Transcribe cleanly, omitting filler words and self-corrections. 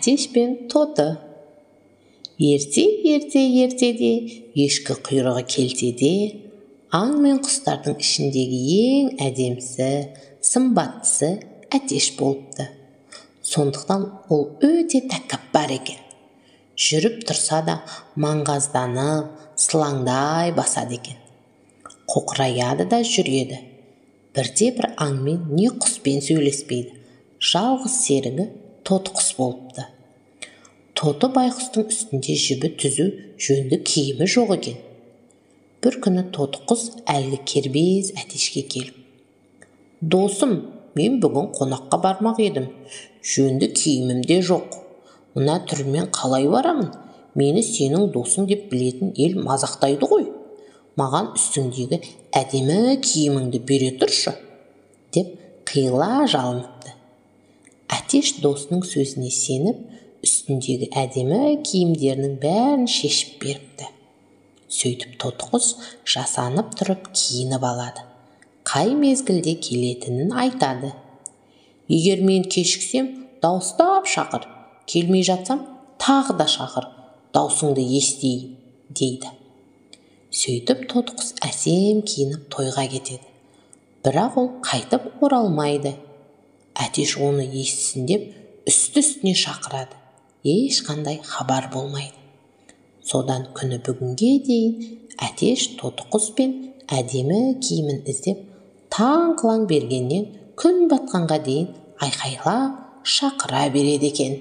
Әтеш пен тоты. Ерте де, ешкі құйрығы келсе де, аң мен құстардың ішіндегі ең әдемісі, сымбаттысы әтеш болыпты. Сондықтан ол өте тәкаппар екен. Жүріп тұрса да маңғазданып, сылаңдай басады екен. Қоқыраяды да жүреді. Бірде-бір аңмен не құспен сөйлеспейді. Жалғыз серігі тоты құс болыпты. Тоты байқұстың үстінде жібі түзу жөнді киімі жоқ екен. Бір күні тоты құс әлгі кербез әтешке келіп: «Досым, мен бүгін қонаққа бармақ едім. Жөнді киімім де жоқ. Мына түрмен қалай барамын? Мені сенің досың деп білетін ел мазақтайды ғой. Маған үстіңдегі әдемі киіміңді бере тұршы», деп қиыла жалыныпты. Әтеш досының сөзіне сеніп, үстіндегі әдемі киімдерінің бәрін шешіп беріпті. Сөйтіп тоты құс жасанып тұрып киініп алады. Қай мезгілде келетінін айтады. «Егер мен кешіксем, дауыстап шақыр. Келмей жатсам, тағы да шақыр. Даусыңды естейін», дейді. Сөйтіп тоты құс әсем киініп тойға кетеді. Бірақ ол қайтып оралмайды. Әтеш оны естісін деп үсті-үстіне шақырады. Ешқандай хабар болмайды. Содан күні бүгінге дейін Әтеш тоты құс пен әдемі киімін іздеп, таң қылаң бергеннен күн батқанға дейін айқайлап шақыра береді екен.